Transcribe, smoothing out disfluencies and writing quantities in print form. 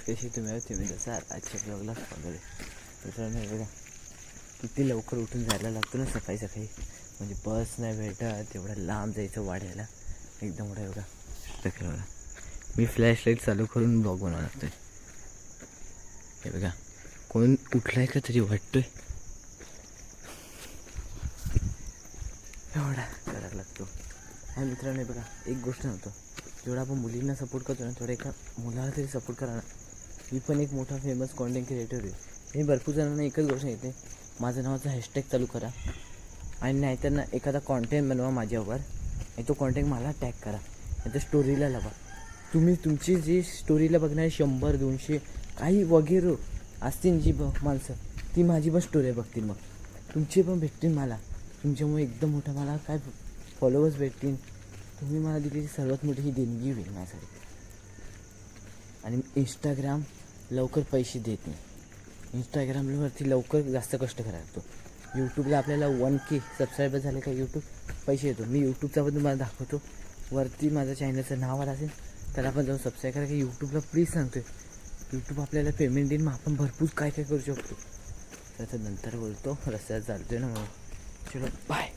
कशी तुम्ही जसं आजच्या ब्लॉगला फॉलो आहे मित्रांनो. बघा किती लवकर उठून जायला लागतो ना सकाळी सकाळी, म्हणजे बस नाही भेटत, तेवढं लांब जायचं वाड्याला एकदम मोठा. बघा बघा मी फ्लॅशलाईट चालू करून ब्लॉग बनवावं लागतोय. हे बघा कोण उठलाय का तरी वाटतोय, एवढा करायला लागतो. आणि मित्रांनो बघा एक गोष्ट नव्हतं, जेवढा आपण मुलींना सपोर्ट करतो ना तेवढा एका मुलाला तरी सपोर्ट करा ना. मी पण एक मोठा फेमस कॉन्टेंट क्रिएटर आहे. मी भरपूर जणांना एकच गोष्ट येते, माझं नावाचं हॅशटॅग चालू करा आणि नाहीतर ना एखादा कॉन्टेंट बनवा माझ्यावर आणि तो कॉन्टेंट मला टॅग करा आणि त्या स्टोरीला लावा. तुम्ही तुमची जी स्टोरीला बघणारे 100-200 काही वगैरे असतील जी माणसं, ती माझी पण स्टोरी बघतील. मग तुमचे पण भेटतील मला, तुमच्यामुळे एकदम मोठा मला काय फॉलोअर्स भेटतील. तुम्ही मला दिलेली सर्वात मोठी ही देणगी होईल माझ्यासाठी. आणि इंस्टाग्राम लवकर पैसे देत नाही, इंस्टाग्रामवरती लवकर जास्त कष्ट करायला लागतो. यूट्यूबला आपल्याला 1K सबस्क्रायबर झाले का यूट्यूब पैसे देतो. मी यूट्यूबचा पण तुम्हाला दाखवतो, वरती माझं चॅनलचं नाव आलं असेल त्याला आपण जाऊन सबस्क्राईब करा. की यूट्यूबला प्लीज सांगतो आहे, यूट्यूब आपल्याला पेमेंट देईन, मग आपण भरपूर काय काय करू शकतो. त्याचं नंतर बोलतो, रस्त्यात चालतो आहे ना. मग चलो बाय.